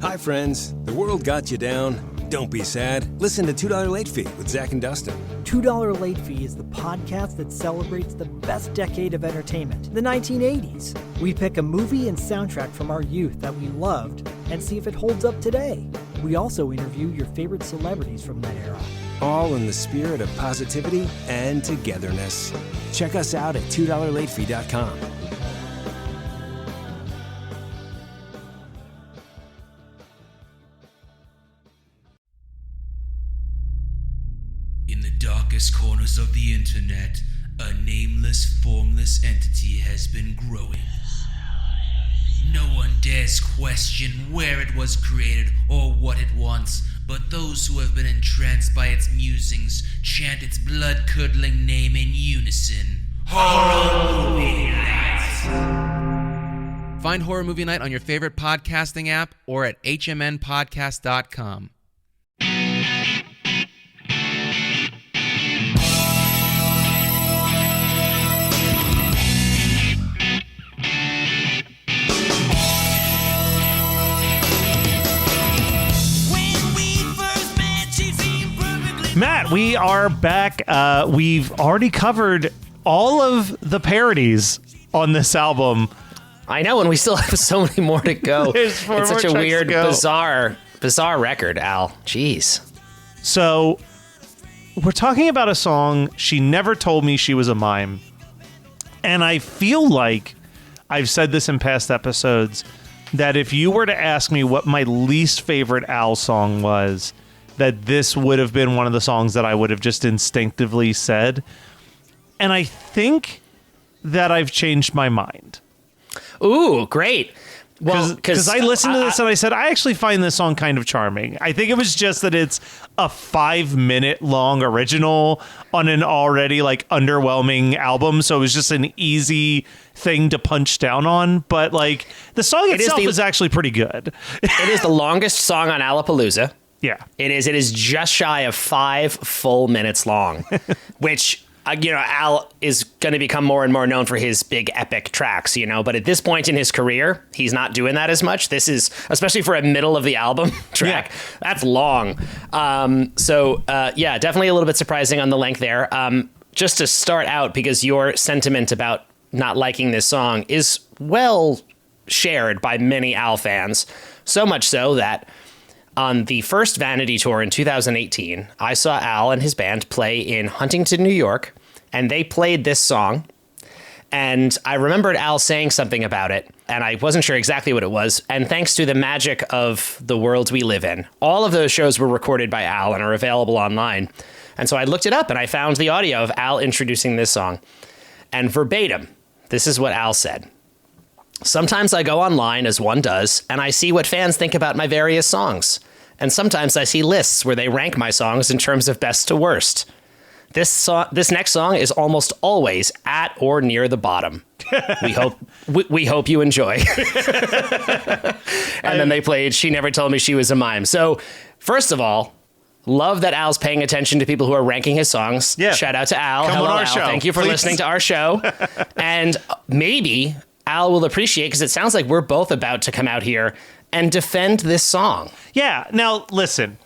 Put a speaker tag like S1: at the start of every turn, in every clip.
S1: Hi, friends. The world got you down. Don't be sad. Listen to $2 Late Fee with Zach and Dustin.
S2: $2 Late Fee is the podcast that celebrates the best decade of entertainment, the 1980s. We pick a movie and soundtrack from our youth that we loved and see if it holds up today. We also interview your favorite celebrities from that era.
S1: All in the spirit of positivity and togetherness. Check us out at $2LateFee.com.
S3: In the darkest corners of the internet, a nameless, formless entity has been growing. No one dares question where it was created or what it wants, but those who have been entranced by its musings chant its blood-curdling name in unison. Horror Movie Night!
S4: Find Horror Movie Night on your favorite podcasting app or at hmnpodcast.com.
S5: Matt, we are back. We've already covered all of the parodies on this album.
S6: I know, and we still have so many more to go.
S5: There's four
S6: it's
S5: more
S6: such a
S5: tracks
S6: weird,
S5: to go.
S6: bizarre record, Al. Jeez.
S5: So, we're talking about a song, She Never Told Me She Was a Mime. And I feel like I've said this in past episodes, that if you were to ask me what my least favorite Al song was, that this would have been one of the songs that I would have just instinctively said. And I think that I've changed my mind.
S6: Ooh, great. Well,
S5: because I listened to this and I said, I actually find this song kind of charming. I think it was just that it's a 5-minute long original on an already like underwhelming album. So it was just an easy thing to punch down on. But like the song itself is actually pretty good.
S6: It is the longest song on Alapalooza.
S5: Yeah.
S6: It is just shy of 5 full minutes long, which, Al is going to become more and more known for his big epic tracks, but at this point in his career, he's not doing that as much. This is, especially for a middle of the album track, that's long. Definitely a little bit surprising on the length there. Just to start out, because your sentiment about not liking this song is well shared by many Al fans, so much so that on the first Vanity tour in 2018, I saw Al and his band play in Huntington, New York, and they played this song. And I remembered Al saying something about it, and I wasn't sure exactly what it was. And thanks to the magic of the world we live in, all of those shows were recorded by Al and are available online. And so I looked it up, and I found the audio of Al introducing this song. And verbatim, this is what Al said. Sometimes I go online, as one does, and I see what fans think about my various songs. And sometimes I see lists where they rank my songs in terms of best to worst. This next song is almost always at or near the bottom. We hope you enjoy. And then they played She Never Told Me She Was a Mime. So, first of all, love that Al's paying attention to people who are ranking his songs. Yeah. Shout out to Al.
S5: Come
S6: Hello,
S5: on our
S6: Al.
S5: show.
S6: Thank you for listening to our show. And maybe Al will appreciate, because it sounds like we're both about to come out here and defend this song.
S5: Yeah. Now, listen,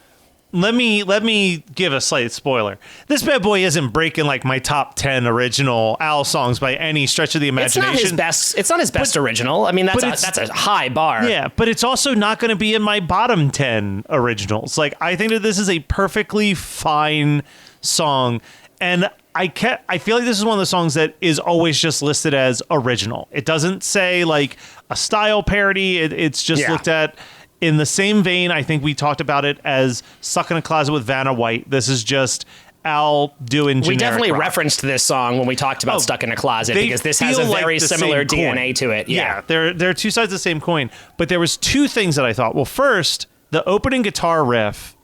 S5: let me give a slight spoiler. This bad boy isn't breaking like my top 10 original Al songs by any stretch of the imagination.
S6: It's not his best original. I mean, that's a high bar.
S5: Yeah, but it's also not going to be in my bottom 10 originals. Like, I think that this is a perfectly fine song, and I feel like this is one of the songs that is always just listed as original. It doesn't say like a style parody. It's just looked at in the same vein. I think we talked about it as Stuck in a Closet with Vanna White. This is just Al doing generic
S6: We definitely
S5: rock.
S6: referenced this song when we talked about Stuck in a Closet, because this has a very similar DNA to it.
S5: Yeah, there are two sides of the same coin. But there was two things that I thought. Well, first, the opening guitar riff,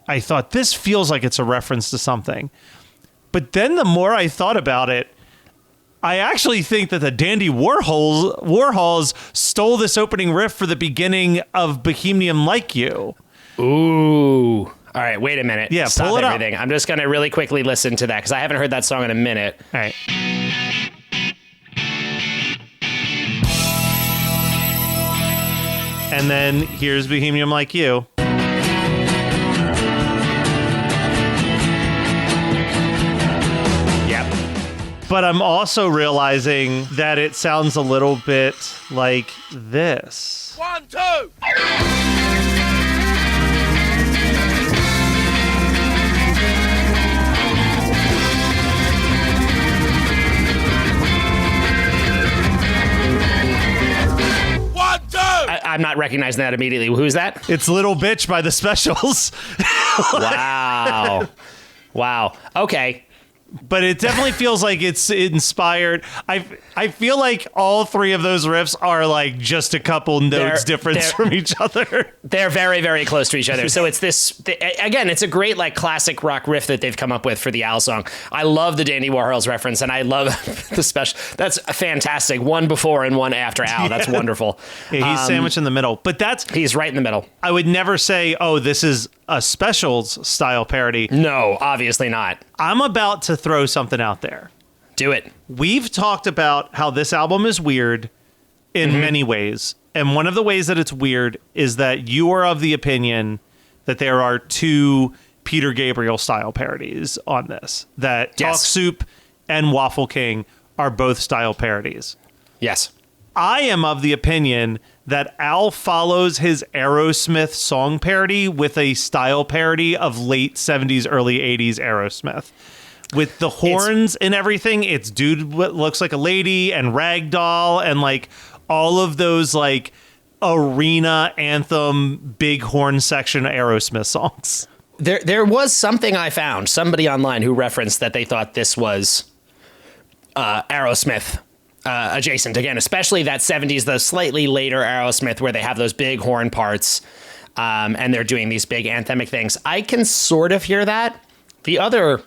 S5: I thought this feels like it's a reference to something. But then the more I thought about it, I actually think that the Dandy Warhols stole this opening riff for the beginning of Bohemian Like You.
S6: Ooh. All right, wait a minute.
S5: Yeah,
S6: Stop
S5: pull it
S6: everything. I'm just going to really quickly listen to that, because I haven't heard that song in a minute.
S5: All right. And then here's Bohemian Like You.
S6: Yep.
S5: But I'm also realizing that it sounds a little bit like this.
S3: 1, 2.
S6: I'm not recognizing that immediately. Who's that?
S5: It's Little Bitch by the Specials.
S6: Wow. Wow. Okay.
S5: But it definitely feels like it's inspired. I feel like all three of those riffs are like just a couple notes difference from each other.
S6: They're very, very close to each other. So it's again, it's a great like classic rock riff that they've come up with for the Al song. I love the Dandy Warhols reference, and I love the special. That's fantastic. One before and one after Al. That's wonderful.
S5: Yeah, he's sandwiched in the middle. But
S6: he's right in the middle.
S5: I would never say, oh, this is a Specials style parody.
S6: No, obviously not.
S5: I'm about to throw something out there.
S6: Do it.
S5: We've talked about how this album is weird in many ways. And one of the ways that it's weird is that you are of the opinion that there are two Peter Gabriel style parodies on this. That Talk Soup and Waffle King are both style parodies.
S6: Yes.
S5: I am of the opinion that Al follows his Aerosmith song parody with a style parody of late 70s, early 80s Aerosmith. With the horns and everything, it's Dude What Looks Like a Lady and Ragdoll and like all of those like arena anthem, big horn section Aerosmith songs.
S6: There was something I found, somebody online who referenced that they thought this was Aerosmith adjacent again, especially that 70s, the slightly later Aerosmith where they have those big horn parts and they're doing these big anthemic things. I can sort of hear that. The other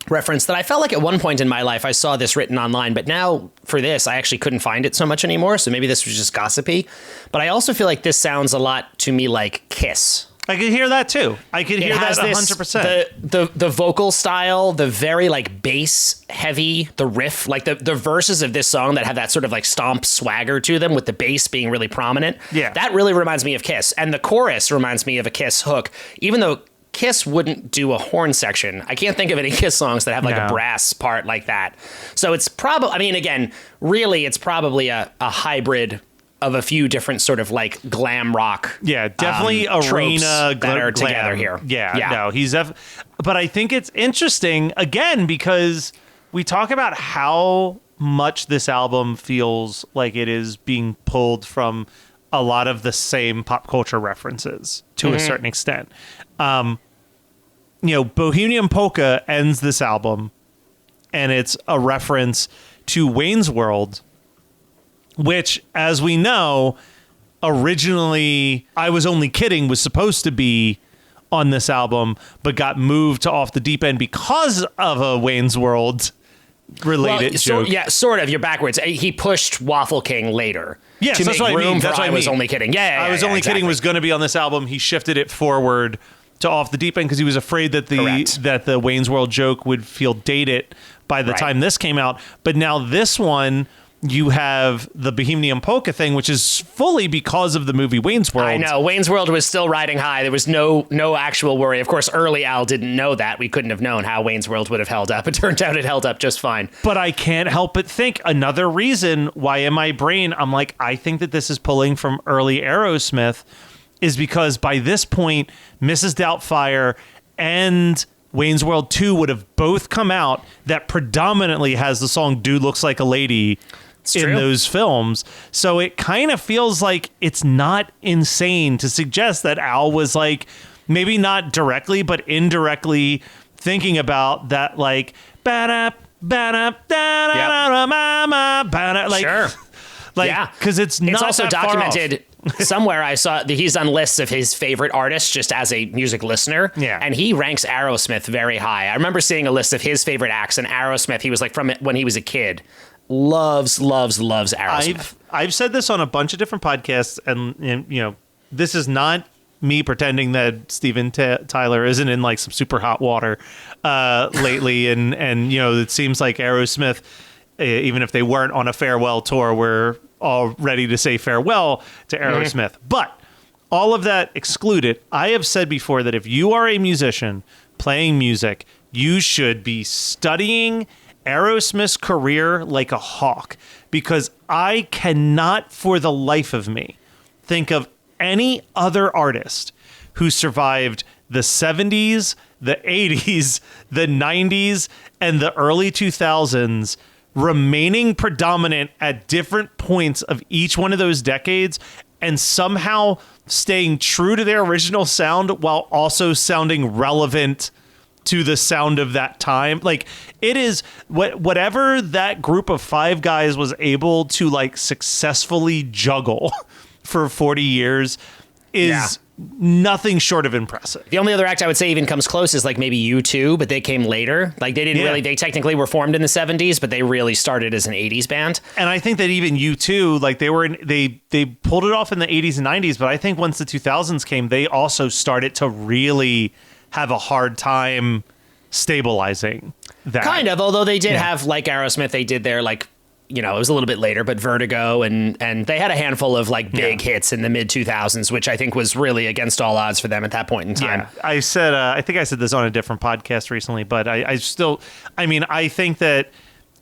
S6: reference that I felt like at one point in my life I saw this written online, but now for this I actually couldn't find it so much anymore, so maybe this was just gossipy. But I also feel like this sounds a lot to me like Kiss.
S5: I could hear that too. I could hear that 100%.
S6: The vocal style, the very like bass heavy, the riff, like the verses of this song that have that sort of like stomp swagger to them with the bass being really prominent.
S5: Yeah.
S6: That really reminds me of Kiss. And the chorus reminds me of a Kiss hook, even though Kiss wouldn't do a horn section. I can't think of any Kiss songs that have like a brass part like that. So it's probably, I mean, again, really it's probably a hybrid of a few different sort of like glam rock.
S5: Yeah, definitely arena
S6: that are
S5: glam
S6: together here.
S5: Yeah. No, he's but I think it's interesting again because we talk about how much this album feels like it is being pulled from a lot of the same pop culture references to a certain extent. Bohemian Polka ends this album and it's a reference to Wayne's World, which, as we know, originally I Was Only Kidding was supposed to be on this album, but got moved to Off the Deep End because of a Wayne's World related joke.
S6: Yeah, sort of. You're backwards. He pushed Waffle King later.
S5: Yes,
S6: to
S5: that's
S6: make
S5: what I
S6: room
S5: mean.
S6: for
S5: That's what
S6: I Was Only Kidding. Yeah,
S5: I Was Only Kidding was going to be on this album. He shifted it forward to Off the Deep End because he was afraid that the Wayne's World joke would feel dated by the time this came out. But now this one, you have the Bohemian Polka thing, which is fully because of the movie Wayne's World.
S6: I know. Wayne's World was still riding high. There was no actual worry. Of course, early Al didn't know that. We couldn't have known how Wayne's World would have held up. It turned out it held up just fine.
S5: But I can't help but think another reason why in my brain I'm like, I think that this is pulling from early Aerosmith is because by this point, Mrs. Doubtfire and Wayne's World 2 would have both come out that predominantly has the song Dude Looks Like a Lady in those films. So it kind of feels like it's not insane to suggest that Al was like, maybe not directly, but indirectly thinking about that like, like,
S6: sure.
S5: Like,
S6: yeah,
S5: because it's not
S6: It's also
S5: that far
S6: documented somewhere. I saw that he's on lists of his favorite artists just as a music listener.
S5: Yeah.
S6: And he ranks Aerosmith very high. I remember seeing a list of his favorite acts, and Aerosmith, he was like from when he was a kid. Loves Aerosmith.
S5: I've said this on a bunch of different podcasts, and this is not me pretending that Steven Tyler isn't in like some super hot water lately, and it seems like Aerosmith, even if they weren't on a farewell tour, were all ready to say farewell to Aerosmith. But all of that excluded, I have said before that if you are a musician playing music, you should be studying Aerosmith's career like a hawk, because I cannot for the life of me think of any other artist who survived the 70s, the 80s, the 90s, and the early 2000s, remaining predominant at different points of each one of those decades and somehow staying true to their original sound while also sounding relevant to the sound of that time. Like, it is whatever that group of 5 guys was able to like successfully juggle for 40 years is nothing short of impressive.
S6: The only other act I would say even comes close is like maybe U2, but they came later. Like they didn't really, they technically were formed in the 70s, but they really started as an 80s band.
S5: And I think that even U2, like they pulled it off in the 80s and 90s, but I think once the 2000s came, they also started to really have a hard time stabilizing that.
S6: Kind of, although they did have, like Aerosmith, they did their like, you know, it was a little bit later, but Vertigo, and they had a handful of like big hits in the mid 2000s, which I think was really against all odds for them at that point in time.
S5: Yeah, I think I said this on a different podcast recently, but I think that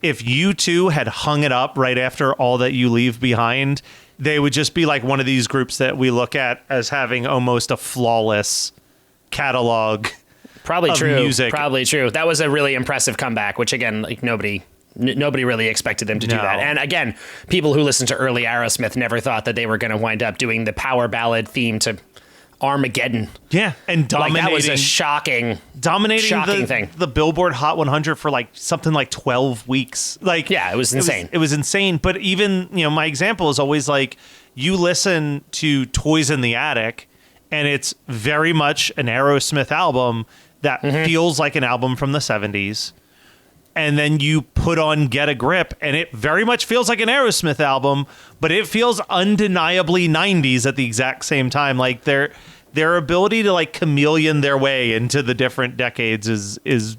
S5: if U2 had hung it up right after All That You Leave Behind, they would just be like one of these groups that we look at as having almost a flawless catalog.
S6: Probably true.
S5: Music.
S6: Probably true. That was a really impressive comeback, which again, like nobody really expected them to do that. And again, people who listened to early Aerosmith never thought that they were going to wind up doing the power ballad theme to Armageddon.
S5: Yeah, and dominating.
S6: Like that was a shocking thing.
S5: The Billboard Hot 100 for like something like 12 weeks. Like,
S6: yeah, it was insane.
S5: It was insane. But even, you know, my example is always like, you listen to Toys in the Attic, and it's very much an Aerosmith album that feels like an album from the 70s. And then you put on Get a Grip, and it very much feels like an Aerosmith album, but it feels undeniably 90s at the exact same time. Like their ability to like chameleon their way into the different decades is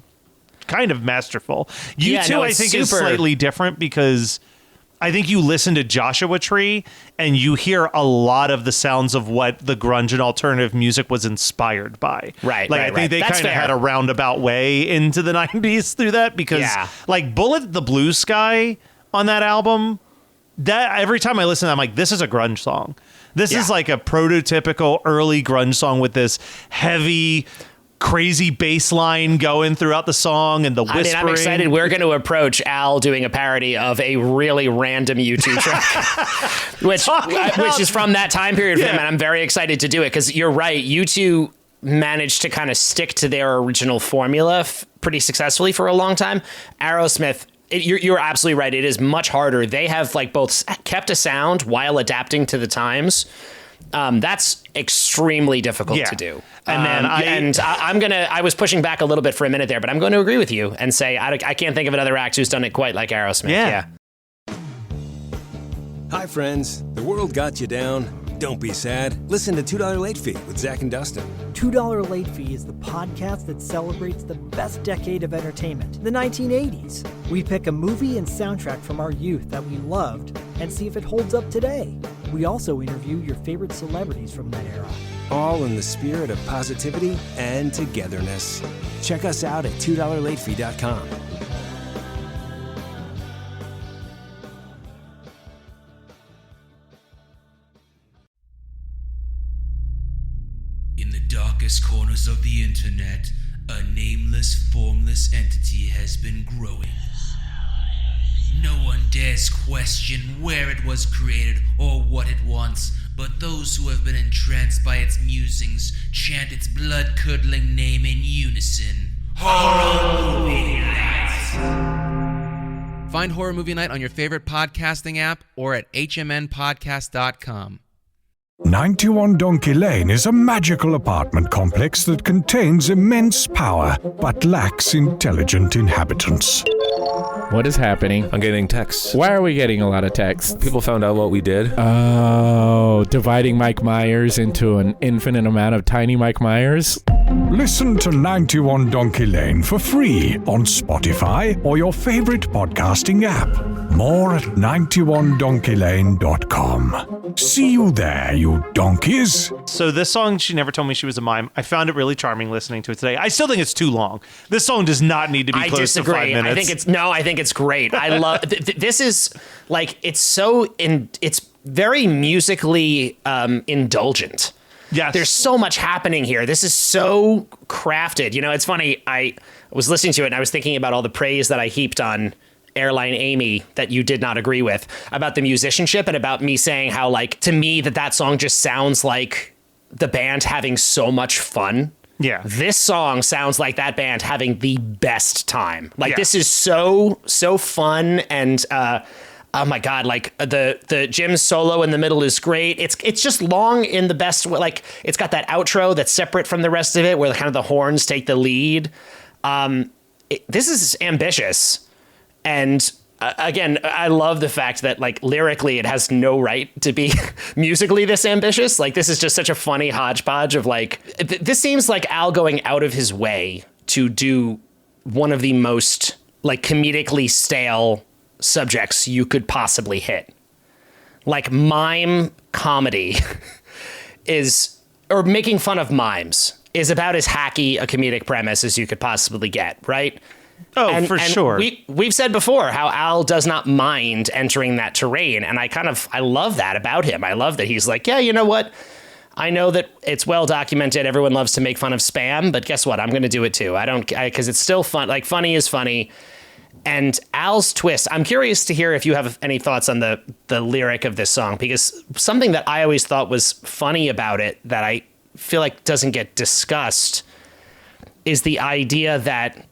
S5: kind of masterful. U2, I think, is slightly different because I think you listen to Joshua Tree and you hear a lot of the sounds of what the grunge and alternative music was inspired by.
S6: Right.
S5: Like, I think they kind of had a roundabout way into the 90s through that because like Bullet the Blue Sky on that album, that every time I listen, I'm like, this is a grunge song. This is like a prototypical early grunge song with this heavy, crazy bass line going throughout the song and the whispering. I mean, I'm excited.
S6: We're going to approach Al doing a parody of a really random U2 track, which is from that time period for them, and I'm very excited to do it because you're right. U2 managed to kind of stick to their original formula pretty successfully for a long time. Aerosmith, you're absolutely right. It is much harder. They have like both kept a sound while adapting to the times. That's extremely difficult to do. And then I was pushing back a little bit for a minute there, but I'm going to agree with you and say I can't think of another act who's done it quite like Aerosmith. Yeah.
S1: Hi, friends. The world got you down. Don't be sad. Listen to $2 Late Fee with Zach and Dustin.
S2: $2 Late Fee is the podcast that celebrates the best decade of entertainment, the 1980s. We pick a movie and soundtrack from our youth that we loved and see if it holds up today. We also interview your favorite celebrities from that era.
S1: All in the spirit of positivity and togetherness. Check us out at $2latefee.com.
S3: In the darkest corners of the internet, a nameless, formless entity has been growing. No one dares question where it was created or what it wants, but those who have been entranced by its musings chant its blood-curdling name in unison. Horror Movie Night!
S4: Find Horror Movie Night on your favorite podcasting app or at hmnpodcast.com.
S7: 91 Donkey Lane is a magical apartment complex that contains immense power but lacks intelligent inhabitants.
S8: What is happening?
S9: I'm getting texts.
S8: Why are we getting a lot of texts?
S9: People found out what we did.
S8: Oh, dividing Mike Myers into an infinite amount of tiny Mike Myers?
S7: Listen to 91 Donkey Lane for free on Spotify or your favorite podcasting app. More at 91donkeylane.com. See you there, you donkeys.
S5: So this song, She Never Told Me She Was a Mime, I found it really charming listening to it today. I still think it's too long. This song does not need to be close to 5 minutes.
S6: I think it's great. I love this is like it's very musically indulgent.
S5: Yes.
S6: There's so much happening here. This is so crafted. You know, it's funny. I was listening to it and I was thinking about all the praise that I heaped on Airline Amy that you did not agree with about the musicianship and about me saying how, like, to me that song just sounds like the band having so much fun.
S5: Yeah.
S6: This song sounds like that band having the best time. Like, this is so fun and, oh my God, like the Jim's solo in the middle is great. It's just long in the best way. Like, it's got that outro that's separate from the rest of it where kind of the horns take the lead. This is ambitious. And again, I love the fact that, like, lyrically it has no right to be musically this ambitious. Like, this is just such a funny hodgepodge of, like, this seems like Al going out of his way to do one of the most, like, comedically stale subjects you could possibly hit. Like, mime comedy or making fun of mimes is about as hacky a comedic premise as you could possibly get, right?
S5: Oh, for sure.
S6: We've said before how Al does not mind entering that terrain, and I love that about him. I love that he's like, yeah, you know what? I know that it's well documented. Everyone loves to make fun of spam, but guess what? I'm going to do it too. Because it's still fun. Like, funny is funny. And Al's twist, I'm curious to hear if you have any thoughts on the lyric of this song, because something that I always thought was funny about it that I feel like doesn't get discussed is the idea that,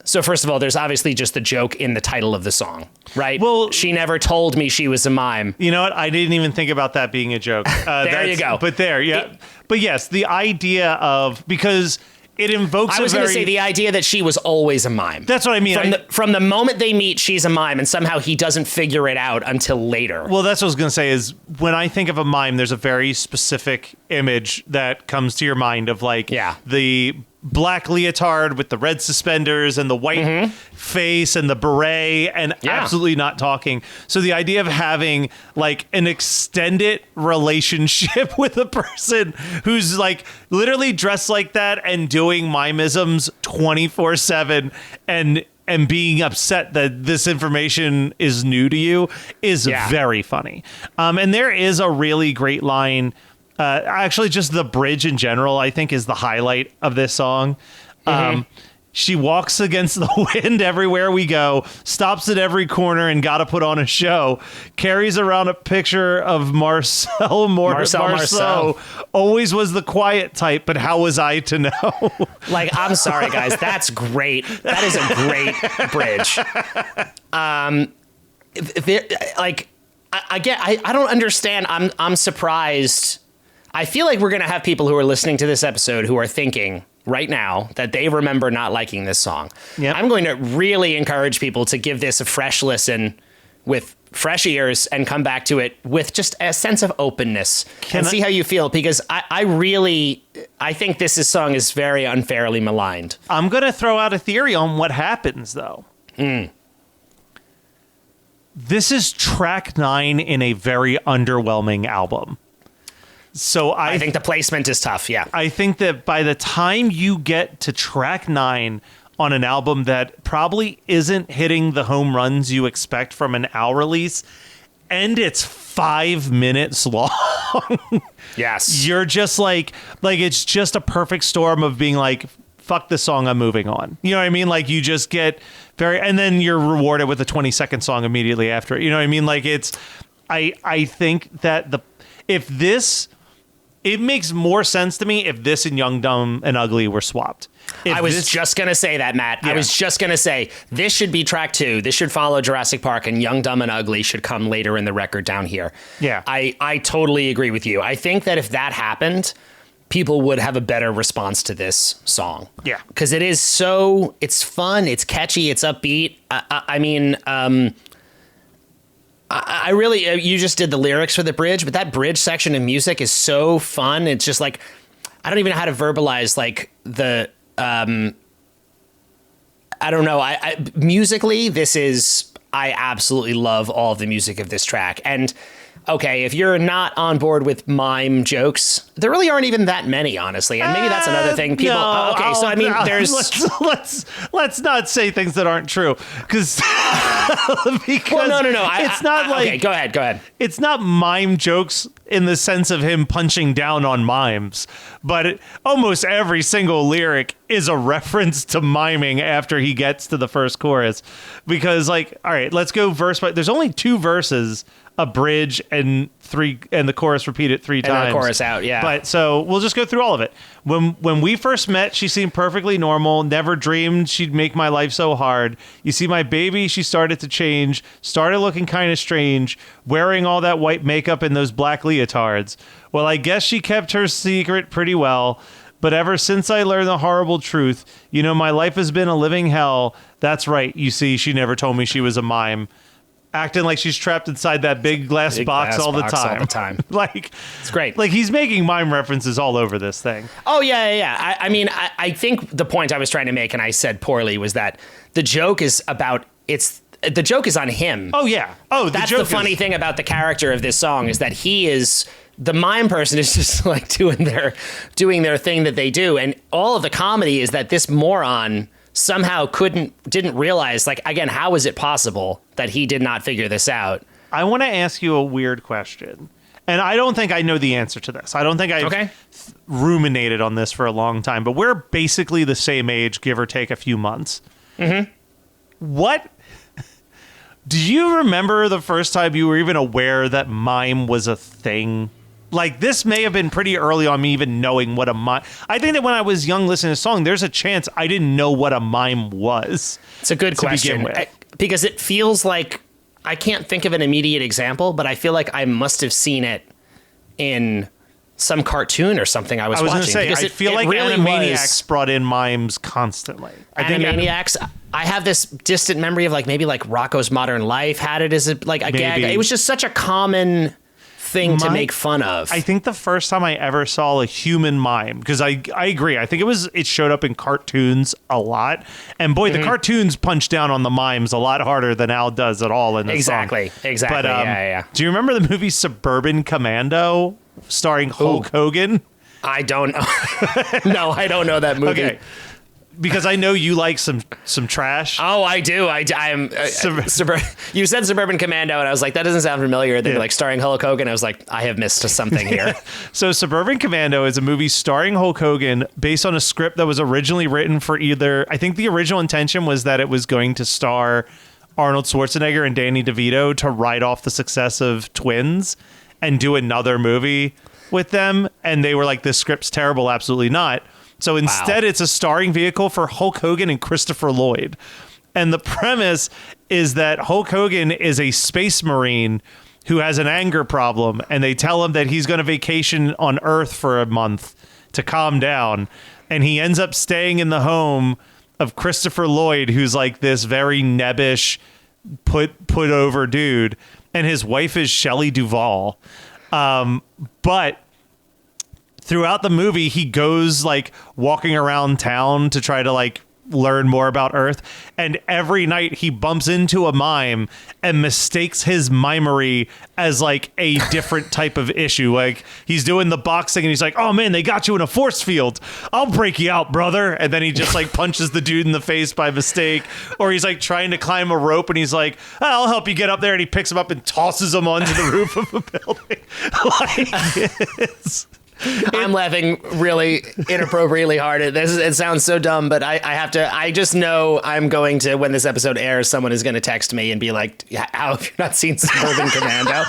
S6: so first of all, there's obviously just the joke in the title of the song, right?
S5: Well,
S6: she never told me she was a mime.
S5: You know what? I didn't even think about that being a joke.
S6: There you go.
S5: But but yes, the idea of, because it invokes
S6: I was going to say the idea that she was always a mime.
S5: That's what I mean.
S6: From the moment they meet, she's a mime, and somehow he doesn't figure it out until later.
S5: Well, that's what I was going to say is, when I think of a mime, there's a very specific image that comes to your mind of, like, the black leotard with the red suspenders and the white face and the beret and absolutely not talking. So the idea of having, like, an extended relationship with a person who's, like, literally dressed like that and doing mimeisms 24/7 and being upset that this information is new to you is very funny. And there is a really great line. Actually, just the bridge in general, I think, is the highlight of this song. She walks against the wind everywhere we go, stops at every corner and gotta put on a show, carries around a picture of Marcel. Always was the quiet type, but how was I to know?
S6: Like, I'm sorry, guys. That's great. That is a great bridge. I don't understand. I'm surprised. I feel like we're going to have people who are listening to this episode who are thinking right now that they remember not liking this song. Yep. I'm going to really encourage people to give this a fresh listen with fresh ears and come back to it with just a sense of openness and see how you feel, because I think this song is very unfairly maligned.
S5: I'm going to throw out a theory on what happens, though. This is track 9 in a very underwhelming album. So I
S6: think the placement is tough, yeah.
S5: I think that by the time you get to track 9 on an album that probably isn't hitting the home runs you expect from an Al release, and it's 5 minutes long.
S6: Yes.
S5: You're just like it's just a perfect storm of being like, fuck this song, I'm moving on. You know what I mean? Like, you just get and then you're rewarded with a 20-second song immediately after it. You know what I mean? Like, I think that it makes more sense to me if this and Young, Dumb, and Ugly were swapped.
S6: I was just going to say that, Matt. Yeah. I was just going to say, this should be track 2. This should follow Jurassic Park, and Young, Dumb, and Ugly should come later in the record down here.
S5: Yeah.
S6: I totally agree with you. I think that if that happened, people would have a better response to this song.
S5: Yeah.
S6: Because it's fun, it's catchy, it's upbeat. I really, you just did the lyrics for the bridge, but that bridge section of music is so fun. It's just like, I don't even know how to verbalize like the I don't know. I musically, I absolutely love all of the music of this track. And okay, if you're not on board with mime jokes, there really aren't even that many, honestly. And maybe that's another thing. People.
S5: No,
S6: Okay, so I mean, there's.
S5: let's not say things that aren't true, because
S6: Well, no.
S5: It's not like.
S6: Okay, go ahead.
S5: It's not mime jokes in the sense of him punching down on mimes, but almost every single lyric is a reference to miming after he gets to the first chorus. Because, like, all right, let's go verse by. There's only 2 verses. A bridge and the chorus repeated 3 times.
S6: And the chorus out, yeah.
S5: But so we'll just go through all of it. When we first met, she seemed perfectly normal. Never dreamed she'd make my life so hard. You see, my baby, she started to change. Started looking kind of strange, wearing all that white makeup and those black leotards. Well, I guess she kept her secret pretty well. But ever since I learned the horrible truth, my life has been a living hell. That's right. You see, she never told me she was a mime. Acting like she's trapped inside that big glass box all the time. Like,
S6: it's great.
S5: Like, he's making mime references all over this thing.
S6: Oh, yeah. I mean, I think the point I was trying to make, and I said poorly, was that the joke is the joke is on him.
S5: Oh, yeah. Oh,
S6: that's the funny thing about the character of this song, is that the mime person is just like doing their thing that they do. And all of the comedy is that this moron somehow didn't realize, like, again, how is it possible that he did not figure this out?
S5: I want to ask you a weird question. And I don't think I know the answer to this. I don't think I've ruminated on this for a long time, but we're basically the same age, give or take a few months.
S6: Mm-hmm.
S5: What? Do you remember the first time you were even aware that mime was a thing? Like, this may have been pretty early on me even knowing what a mime... I think that when I was young listening to this song, there's a chance I didn't know what a mime was.
S6: It's a good question. Because it feels like... I can't think of an immediate example, but I feel like I must have seen it in some cartoon or something I was watching.
S5: I was going to say, I feel like
S6: really
S5: Animaniacs brought in mimes constantly.
S6: Animaniacs... I have this distant memory of, like, maybe, like, Rocko's Modern Life had it as a gag. It was just such a common thing to make fun of.
S5: I think the first time I ever saw a human mime, because I agree, I think it showed up in cartoons a lot, and boy, the cartoons punch down on the mimes a lot harder than Al does at all in this song.
S6: Exactly. But, yeah.
S5: Do you remember the movie Suburban Commando starring Hulk Hogan?
S6: I don't know. No, I don't know that movie.
S5: Okay. Because I know you like some trash.
S6: Oh, I do. I'm. You said Suburban Commando, and I was like, that doesn't sound familiar. Then like starring Hulk Hogan, I was like, I have missed something here.
S5: So Suburban Commando is a movie starring Hulk Hogan based on a script that was originally written for I think the original intention was that it was going to star Arnold Schwarzenegger and Danny DeVito to ride off the success of Twins and do another movie with them. And they were like, this script's terrible. Absolutely not. So instead, It's a starring vehicle for Hulk Hogan and Christopher Lloyd. And the premise is that Hulk Hogan is a space marine who has an anger problem, and they tell him that he's going to vacation on Earth for a month to calm down. And he ends up staying in the home of Christopher Lloyd, who's like this very nebbish, put over dude. And his wife is Shelley Duvall. But throughout the movie, he goes like walking around town to try to like learn more about Earth. And every night he bumps into a mime and mistakes his mimery as like a different type of issue. Like he's doing the boxing and he's like, oh man, they got you in a force field. I'll break you out, brother. And then he just like punches the dude in the face by mistake. Or he's like trying to climb a rope and he's like, I'll help you get up there. And he picks him up and tosses him onto the roof of a building.
S6: I'm laughing really inappropriately hard at this. It sounds so dumb, but I just know I'm going to, when this episode airs, someone is going to text me and be like, how have you not seen Suburban Commando?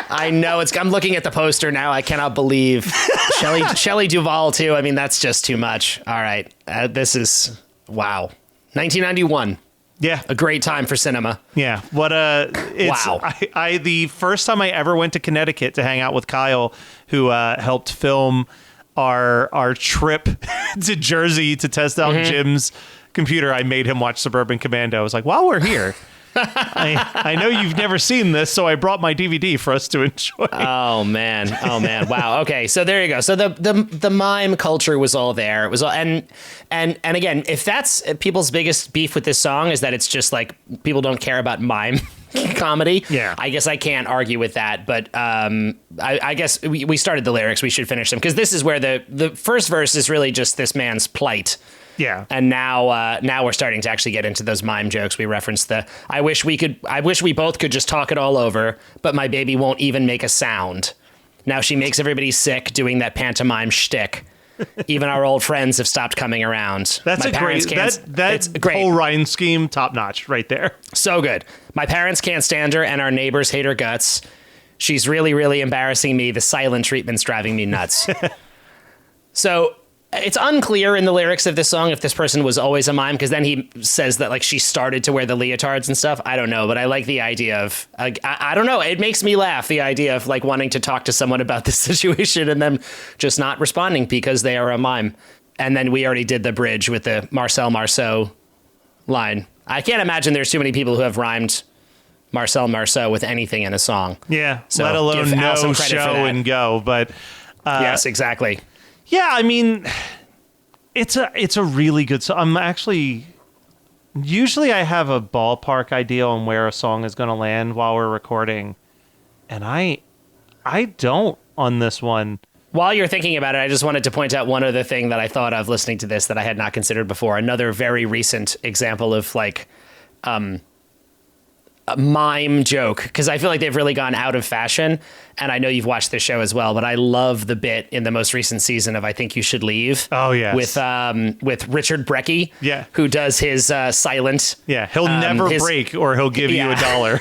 S6: I know I'm looking at the poster now. I cannot believe Shelley Duvall too. I mean, that's just too much. All right. This is, wow. 1991.
S5: Yeah.
S6: A great time for cinema.
S5: Yeah. Wow. The first time I ever went to Connecticut to hang out with Kyle, who helped film our trip to Jersey to test out Jim's computer, I made him watch Suburban Commando. I was like, while we're here, I know you've never seen this, so I brought my DVD for us to enjoy.
S6: Oh man. Wow. Okay. So there you go. So the mime culture was all there. It was all, and again, if that's people's biggest beef with this song is that it's just like people don't care about mime comedy.
S5: Yeah.
S6: I guess I can't argue with that, but I guess we started the lyrics. We should finish them because this is where the first verse is really just this man's plight.
S5: Yeah.
S6: And now we're starting to actually get into those mime jokes. We referenced I wish we both could just talk it all over, but my baby won't even make a sound. Now she makes everybody sick doing that pantomime shtick. Even our old friends have stopped coming around.
S5: That's
S6: my
S5: a great, that whole rhyme scheme, top notch right there.
S6: So good. My parents can't stand her and our neighbors hate her guts. She's really, really embarrassing me. The silent treatment's driving me nuts. So it's unclear in the lyrics of this song if this person was always a mime, because then he says that like she started to wear the leotards and stuff. I don't know, but I like the idea of I don't know. It makes me laugh, the idea of like wanting to talk to someone about this situation and them just not responding because they are a mime. And then we already did the bridge with the Marcel Marceau line. I can't imagine there's too many people who have rhymed Marcel Marceau with anything in a song.
S5: Yeah,
S6: so
S5: let alone no show and go. But
S6: yes, exactly.
S5: Yeah, I mean, it's a really good song. I'm actually usually I have a ballpark idea on where a song is going to land while we're recording, and I don't on this one.
S6: While you're thinking about it, I just wanted to point out one other thing that I thought of listening to this that I had not considered before. Another very recent example of like a mime joke, because I feel like they've really gone out of fashion, and I know you've watched this show as well, but I love the bit in the most recent season of I Think You Should Leave.
S5: Oh yeah,
S6: with Richard Brecky,
S5: yeah,
S6: who does his silent.
S5: Yeah, he'll never break, or he'll give you $1.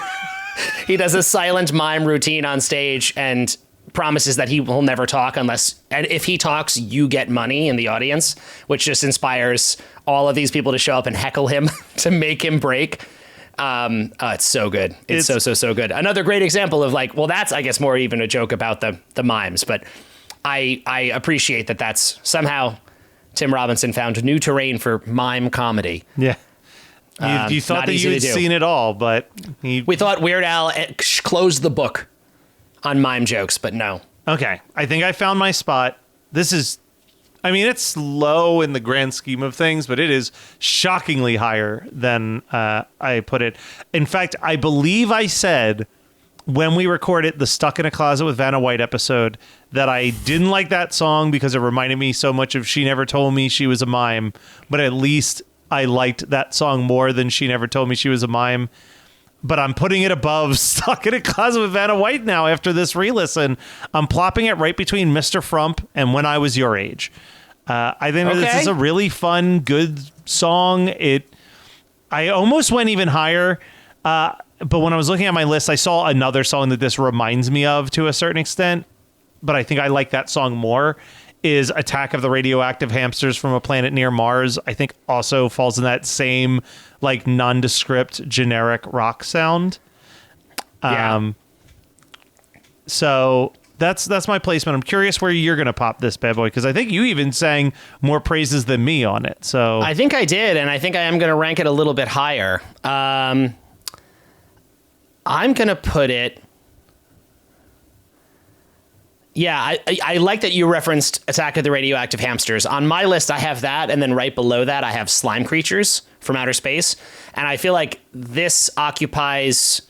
S6: He does a silent mime routine on stage and promises that he will never talk and if he talks, you get money in the audience, which just inspires all of these people to show up and heckle him to make him break. It's so good. It's so good. Another great example of like, well, that's, I guess, more even a joke about the mimes, but I appreciate that that's somehow Tim Robinson found new terrain for mime comedy.
S5: Yeah. You thought that you'd seen it all, but
S6: we thought Weird Al closed the book on mime jokes, but no.
S5: Okay. I think I found my spot. This is, I mean, it's low in the grand scheme of things, but it is shockingly higher than I put it. In fact, I believe I said when we recorded the Stuck in a Closet with Vanna White episode that I didn't like that song because it reminded me so much of She Never Told Me She Was a Mime, but at least I liked that song more than She Never Told Me She Was a Mime. But I'm putting it above Stuck in a Closet with Vanna White now after this re-listen. I'm plopping it right between Mr. Frump and When I Was Your Age. I think this is a really fun, good song. I almost went even higher, but when I was looking at my list, I saw another song that this reminds me of to a certain extent, but I think I like that song more, is Attack of the Radioactive Hamsters from a Planet Near Mars. I think also falls in that same like nondescript generic rock sound.
S6: Yeah.
S5: So that's my placement. I'm curious where you're going to pop this bad boy, because I think you even sang more praises than me on it. So
S6: I think I did, and I think I am going to rank it a little bit higher. I'm going to put it... Yeah, I like that you referenced Attack of the Radioactive Hamsters. On my list, I have that, and then right below that, I have Slime Creatures from Outer Space. And I feel like this occupies...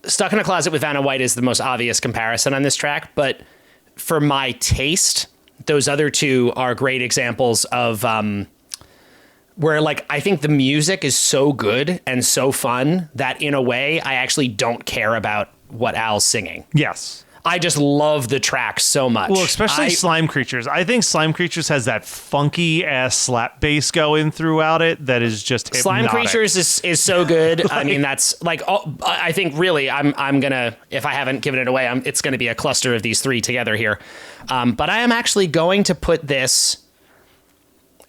S6: Stuck in a Closet with Vanna White is the most obvious comparison on this track, but for my taste, those other two are great examples of where, like, I think the music is so good and so fun that in a way I actually don't care about what Al's singing.
S5: Yes.
S6: I just love the track so much.
S5: Well, especially Slime Creatures. I think Slime Creatures has that funky ass slap bass going throughout it that is just hypnotic.
S6: Slime Creatures is so good. I mean, that's like, I think really I'm gonna, if I haven't given it away, it's gonna be a cluster of these three together here. But I am actually going to put this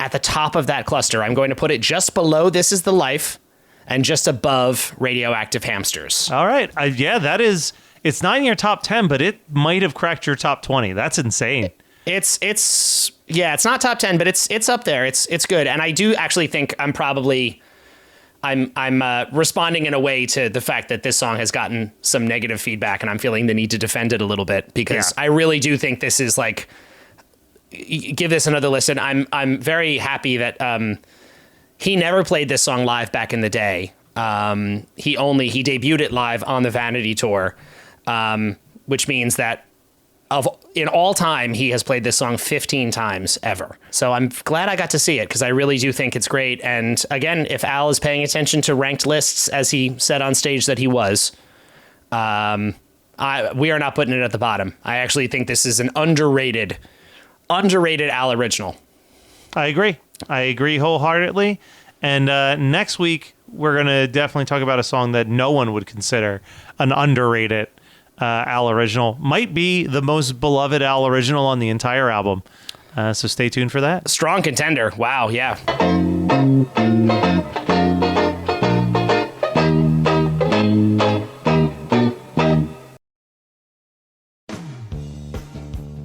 S6: at the top of that cluster. I'm going to put it just below This Is the Life and just above Radioactive Hamsters.
S5: All right. Yeah, that is... It's not in your top 10, but it might have cracked your top 20. That's insane.
S6: It's not top 10, but it's up there. It's good. And I do actually think I'm probably I'm responding in a way to the fact that this song has gotten some negative feedback, and I'm feeling the need to defend it a little bit because I really do think this is like, give this another listen. I'm very happy that he never played this song live back in the day. He debuted it live on the Vanity tour, which means that in all time, he has played this song 15 times ever. So I'm glad I got to see it because I really do think it's great. And again, if Al is paying attention to ranked lists, as he said on stage that he was, we are not putting it at the bottom. I actually think this is an underrated Al original.
S5: I agree wholeheartedly. And next week, we're going to definitely talk about a song that no one would consider an underrated Al original. Might be the most beloved Al original on the entire album. So stay tuned for that.
S6: Strong contender. Wow, yeah.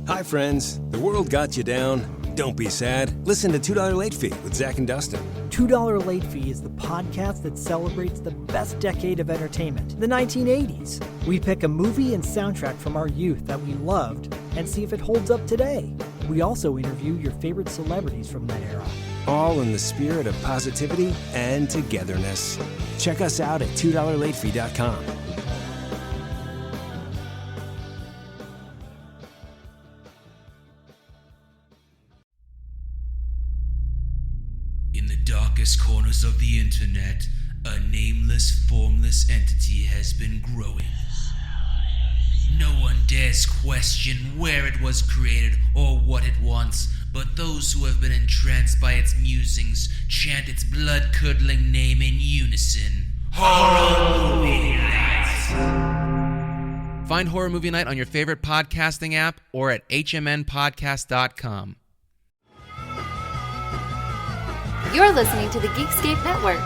S1: Hi, friends. The world got you down. Don't be sad. Listen to $2 Late Fee with Zach and Dustin.
S2: $2 Late Fee is the podcast that celebrates the best decade of entertainment, the 1980s. We pick a movie and soundtrack from our youth that we loved and see if it holds up today. We also interview your favorite celebrities from that era.
S1: All in the spirit of positivity and togetherness. Check us out at $2latefee.com.
S3: In the darkest corners of the internet, a nameless, formless entity has been growing. No one dares question where it was created or what it wants, but those who have been entranced by its musings chant its blood-curdling name in unison. Horror Movie Night!
S4: Find Horror Movie Night on your favorite podcasting app or at hmnpodcast.com.
S10: You're listening to the Geekscape Network.